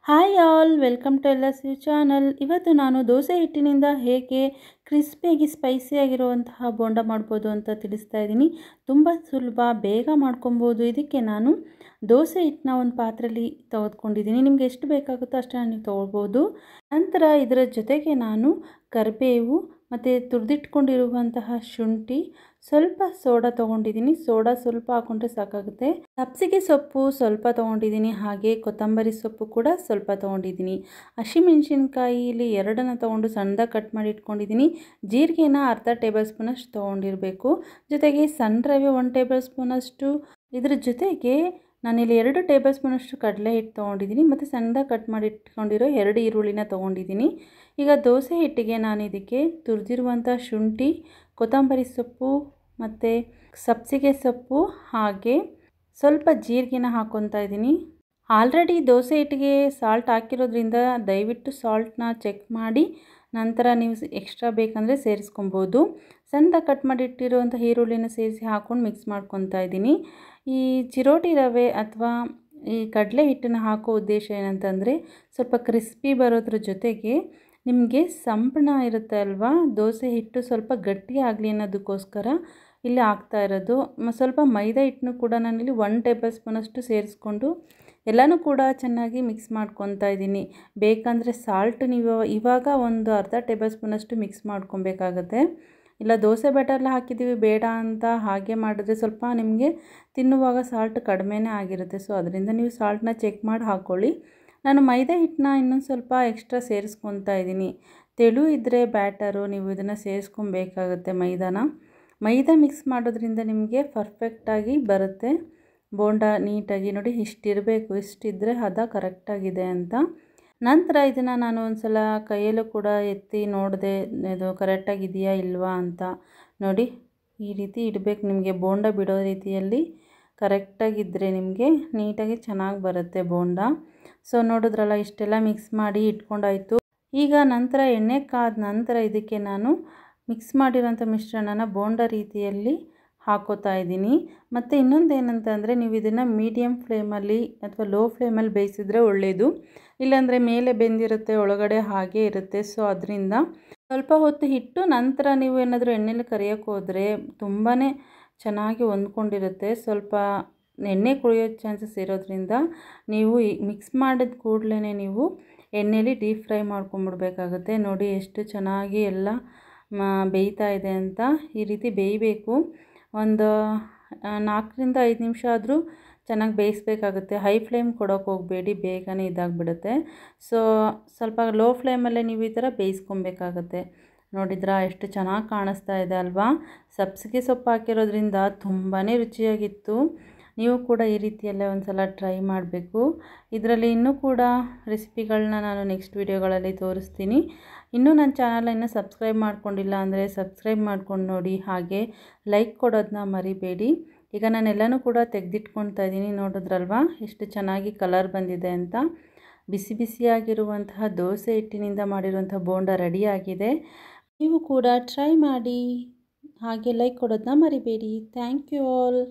Hi all, welcome to LSU channel. ಇವತ್ತು ನಾನು ದೋಸೆ ಹಿಟ್ಟಿನಿಂದ ಹೇಗೆ ಕ್ರಿಸ್ಪಿಯಾಗಿ ಸ್ಪೈಸಿಯಾಗಿರುವಂತಹ ಬೋಂಡ ಮಾಡ್ಬೋದು ಅಂತ ತಿಳಿಸ್ತಾ ಇದ್ದೀನಿ. ತುಂಬ ಸುಲಭ, ಬೇಗ ಮಾಡ್ಕೊಬೋದು. ಇದಕ್ಕೆ ನಾನು ದೋಸೆ ಹಿಟ್ಟನ್ನ ಒಂದು ಪಾತ್ರೆಯಲ್ಲಿ ತೆಗೆದುಕೊಂಡಿದ್ದೀನಿ. ನಿಮಗೆ ಎಷ್ಟು ಬೇಕಾಗುತ್ತೋ ಅಷ್ಟನ್ನು ನೀವು ತೊಗೊಳ್ಬೋದು. ನಂತರ ಇದರ ಜೊತೆಗೆ ನಾನು ಕರಿಬೇವು ಮತ್ತು ತುರಿದಿಟ್ಕೊಂಡಿರುವಂತಹ ಶುಂಠಿ, ಸ್ವಲ್ಪ ಸೋಡಾ ತೊಗೊಂಡಿದ್ದೀನಿ. ಸೋಡಾ ಸ್ವಲ್ಪ ಹಾಕ್ಕೊಂಡ್ರೆ ಸಾಕಾಗುತ್ತೆ. ಸಬ್ಸಿಗೆ ಸೊಪ್ಪು ಸ್ವಲ್ಪ ತೊಗೊಂಡಿದ್ದೀನಿ, ಹಾಗೆ ಕೊತ್ತಂಬರಿ ಸೊಪ್ಪು ಕೂಡ ಸ್ವಲ್ಪ ತೊಗೊಂಡಿದ್ದೀನಿ. ಹಸಿಮೆಣಸಿನ್ಕಾಯಿ ಇಲ್ಲಿ 2 ತೊಗೊಂಡು ಸಣ್ಣದಾಗಿ ಕಟ್ ಮಾಡಿ ಇಟ್ಕೊಂಡಿದ್ದೀನಿ. ಜೀರಿಗೆನ ಅರ್ಧ ಟೇಬಲ್ ಸ್ಪೂನಷ್ಟು ತೊಗೊಂಡಿರಬೇಕು. ಜೊತೆಗೆ ಸಣ್ಣ ರವೆ 1 ಟೇಬಲ್ ಸ್ಪೂನಷ್ಟು. ಇದ್ರ ಜೊತೆಗೆ ನಾನಿಲ್ಲಿ 2 ಟೇಬಲ್ ಸ್ಪೂನಷ್ಟು ಕಡಲೆ ಹಿಟ್ಟು ತೊಗೊಂಡಿದ್ದೀನಿ ಮತ್ತು ಸಣ್ಣದಾಗಿ ಕಟ್ ಮಾಡಿ ಇಟ್ಕೊಂಡಿರೋ 2 ಈರುಳ್ಳಿನ ತೊಗೊಂಡಿದ್ದೀನಿ. ಈಗ ದೋಸೆ ಹಿಟ್ಟಿಗೆ ನಾನು ಇದಕ್ಕೆ ತುರಿದಿರುವಂಥ ಶುಂಠಿ, ಕೊತ್ತಂಬರಿ ಸೊಪ್ಪು ಮತ್ತು ಸಬ್ಸಿಗೆ ಸೊಪ್ಪು ಹಾಗೆ ಸ್ವಲ್ಪ ಜೀರಿಗೆನ ಹಾಕ್ಕೊತಾ ಇದ್ದೀನಿ. ಆಲ್ರೆಡಿ ದೋಸೆ ಹಿಟ್ಟಿಗೆ ಸಾಲ್ಟ್ ಹಾಕಿರೋದ್ರಿಂದ ದಯವಿಟ್ಟು ಸಾಲ್ಟ್ನ ಚೆಕ್ ಮಾಡಿ ನಂತರ ನೀವು ಎಕ್ಸ್ಟ್ರಾ ಬೇಕಂದರೆ ಸೇರಿಸ್ಕೊಬೋದು. ಸಣ್ಣದಾಗಿ ಕಟ್ ಮಾಡಿಟ್ಟಿರುವಂಥ ಈರುಳ್ಳಿನ ಸೇರಿಸಿ ಹಾಕ್ಕೊಂಡು ಮಿಕ್ಸ್ ಮಾಡ್ಕೊತಾ ಇದ್ದೀನಿ. ಈ ಚಿರೋಟಿ ರವೆ ಅಥವಾ ಈ ಕಡಲೆ ಹಿಟ್ಟನ್ನು ಹಾಕೋ ಉದ್ದೇಶ ಏನಂತಂದರೆ ಸ್ವಲ್ಪ ಕ್ರಿಸ್ಪಿ ಬರೋದ್ರ ಜೊತೆಗೆ ನಿಮಗೆ ಸಂಪಣ ಇರುತ್ತೆ ಅಲ್ವಾ, ದೋಸೆ ಹಿಟ್ಟು ಸ್ವಲ್ಪ ಗಟ್ಟಿ ಆಗಲಿ ಅನ್ನೋದಕ್ಕೋಸ್ಕರ ಇಲ್ಲಿ ಹಾಕ್ತಾ ಇರೋದು. ಸ್ವಲ್ಪ ಮೈದಾ ಹಿಟ್ಟನ್ನು ಕೂಡ ನಾನಿಲ್ಲಿ 1 ಟೇಬಲ್ ಸ್ಪೂನಷ್ಟು ಸೇರಿಸ್ಕೊಂಡು ಎಲ್ಲನೂ ಕೂಡ ಚೆನ್ನಾಗಿ ಮಿಕ್ಸ್ ಮಾಡ್ಕೊತಾ ಇದ್ದೀನಿ. ಬೇಕಂದರೆ ಸಾಲ್ಟ್ ನೀವು ಇವಾಗ ಒಂದು ಅರ್ಧ ಟೇಬಲ್ ಸ್ಪೂನಷ್ಟು ಮಿಕ್ಸ್ ಮಾಡ್ಕೊಬೇಕಾಗತ್ತೆ. ಇಲ್ಲ ದೋಸೆ ಬ್ಯಾಟರ್ಲ್ಲ ಹಾಕಿದ್ದೀವಿ ಬೇಡ ಅಂತ ಹಾಗೆ ಮಾಡಿದ್ರೆ ಸ್ವಲ್ಪ ನಿಮಗೆ ತಿನ್ನುವಾಗ ಸಾಲ್ಟ್ ಕಡಿಮೆನೇ ಆಗಿರುತ್ತೆ. ಸೊ ಅದರಿಂದ ನೀವು ಸಾಲ್ಟನ್ನ ಚೆಕ್ ಮಾಡಿ ಹಾಕ್ಕೊಳ್ಳಿ. ನಾನು ಮೈದಾ ಹಿಟ್ಟನ್ನ ಇನ್ನೊಂದು ಸ್ವಲ್ಪ ಎಕ್ಸ್ಟ್ರಾ ಸೇರಿಸ್ಕೊತಾ ಇದ್ದೀನಿ. ತೆಳು ಇದ್ದರೆ ಬ್ಯಾಟರು ನೀವು ಇದನ್ನು ಸೇರಿಸ್ಕೊಬೇಕಾಗುತ್ತೆ. ಮೈದಾ ಮಿಕ್ಸ್ ಮಾಡೋದ್ರಿಂದ ನಿಮಗೆ ಪರ್ಫೆಕ್ಟಾಗಿ ಬರುತ್ತೆ ಬೋಂಡ ನೀಟಾಗಿ. ನೋಡಿ ಇಷ್ಟಿರಬೇಕು, ಇಷ್ಟಿದ್ದರೆ ಹದ ಕರೆಕ್ಟಾಗಿದೆ ಅಂತ. ನಂತರ ಇದನ್ನು ನಾನು ಒಂದು ಸಲ ಕೈಯಲ್ಲೂ ಕೂಡ ಎತ್ತಿ ನೋಡಿದೆ ಇದು ಕರೆಕ್ಟಾಗಿದೆಯಾ ಇಲ್ವಾ ಅಂತ. ನೋಡಿ ಈ ರೀತಿ ಇಡಬೇಕು, ನಿಮಗೆ ಬೋಂಡ ಬಿಡೋ ರೀತಿಯಲ್ಲಿ ಕರೆಕ್ಟಾಗಿದ್ದರೆ ನಿಮಗೆ ನೀಟಾಗಿ ಚೆನ್ನಾಗಿ ಬರುತ್ತೆ ಬೋಂಡ. ಸೊ ನೋಡಿದ್ರಲ್ಲ, ಇಷ್ಟೆಲ್ಲ ಮಿಕ್ಸ್ ಮಾಡಿ ಇಟ್ಕೊಂಡಾಯಿತು. ಈಗ ನಂತರ ಎಣ್ಣೆ ಕಾದ ನಂತರ ಇದಕ್ಕೆ ನಾನು ಮಿಕ್ಸ್ ಮಾಡಿರೋಂಥ ಮಿಶ್ರಣನ ಬೋಂಡ ರೀತಿಯಲ್ಲಿ ಹಾಕೋತಾ ಇದ್ದೀನಿ. ಮತ್ತು ಇನ್ನೊಂದು ಏನಂತಂದರೆ ನೀವು ಇದನ್ನು ಮೀಡಿಯಮ್ ಫ್ಲೇಮಲ್ಲಿ ಅಥವಾ ಲೋ ಫ್ಲೇಮಲ್ಲಿ ಬೇಯಿಸಿದ್ರೆ ಒಳ್ಳೆಯದು. ಇಲ್ಲಾಂದರೆ ಮೇಲೆ ಬೆಂದಿರುತ್ತೆ, ಒಳಗಡೆ ಹಾಗೇ ಇರುತ್ತೆ. ಸೊ ಅದರಿಂದ ಸ್ವಲ್ಪ ಹೊತ್ತು ಇಟ್ಟು ನಂತರ ನೀವು ಏನಾದರೂ ಎಣ್ಣೆಲಿ ಕರಿಯೋಕ್ಕೆ ಹೋದರೆ ತುಂಬಾ ಚೆನ್ನಾಗಿ ಹೊಂದ್ಕೊಂಡಿರುತ್ತೆ. ಸ್ವಲ್ಪ ಎಣ್ಣೆ ಕುಡಿಯೋ ಚಾನ್ಸಸ್ ಇರೋದ್ರಿಂದ ನೀವು ಮಿಕ್ಸ್ ಮಾಡಿದ ಕೂಡಲೇ ನೀವು ಎಣ್ಣೆಲಿ ಡೀಪ್ ಫ್ರೈ ಮಾಡ್ಕೊಂಬಿಡ್ಬೇಕಾಗುತ್ತೆ. ನೋಡಿ ಎಷ್ಟು ಚೆನ್ನಾಗಿ ಎಲ್ಲ ಬೇಯ್ತಾ ಇದೆ ಅಂತ. ಈ ರೀತಿ ಬೇಯಬೇಕು. ಒಂದು 4ರಿಂದ 5 ನಿಮಿಷ ಆದರೂ ಚೆನ್ನಾಗಿ ಬೇಯಿಸ್ಬೇಕಾಗುತ್ತೆ. ಹೈ ಫ್ಲೇಮ್ ಕೊಡೋಕೆ ಹೋಗಬೇಡಿ, ಬೇಗನೆ ಇದಾಗಿಬಿಡುತ್ತೆ. ಸೊ ಸ್ವಲ್ಪ ಲೋ ಫ್ಲೇಮಲ್ಲೇ ನೀವು ಈ ಥರ ಬೇಯಿಸ್ಕೊಬೇಕಾಗತ್ತೆ. ನೋಡಿದ್ರಾ ಎಷ್ಟು ಚೆನ್ನಾಗಿ ಕಾಣಿಸ್ತಾ ಇದೆ ಅಲ್ವಾ. ಸಬ್ಸಿಗೆ ಸೊಪ್ಪು ಹಾಕಿರೋದ್ರಿಂದ ತುಂಬಾ ರುಚಿಯಾಗಿತ್ತು. ನೀವು ಕೂಡ ಈ ರೀತಿಯಲ್ಲೇ ಒಂದು ಸಲ ಟ್ರೈ ಮಾಡಬೇಕು. ಇದರಲ್ಲಿ ಇನ್ನೂ ಕೂಡ ರೆಸಿಪಿಗಳನ್ನ ನಾನು ನೆಕ್ಸ್ಟ್ ವಿಡಿಯೋಗಳಲ್ಲಿ ತೋರಿಸ್ತೀನಿ. ಇನ್ನೂ ನನ್ನ ಚಾನಲನ್ನು ಸಬ್ಸ್ಕ್ರೈಬ್ ಮಾಡ್ಕೊಂಡಿಲ್ಲ ಅಂದರೆ ಸಬ್ಸ್ಕ್ರೈಬ್ ಮಾಡ್ಕೊಂಡು ನೋಡಿ, ಹಾಗೆ ಲೈಕ್ ಕೊಡೋದನ್ನ ಮರಿಬೇಡಿ. ಈಗ ನಾನೆಲ್ಲನೂ ಕೂಡ ತೆಗೆದಿಟ್ಕೊಳ್ತಾ ಇದ್ದೀನಿ. ನೋಡಿದ್ರಲ್ವಾ ಎಷ್ಟು ಚೆನ್ನಾಗಿ ಕಲರ್ ಬಂದಿದೆ ಅಂತ. ಬಿಸಿ ಬಿಸಿಯಾಗಿರುವಂತಹ ದೋಸೆ ಹಿಟ್ಟಿನಿಂದ ಮಾಡಿರುವಂಥ ಬೋಂಡ ರೆಡಿಯಾಗಿದೆ. ನೀವು ಕೂಡ ಟ್ರೈ ಮಾಡಿ, ಹಾಗೆ ಲೈಕ್ ಕೊಡೋದನ್ನ ಮರಿಬೇಡಿ. Thank you all.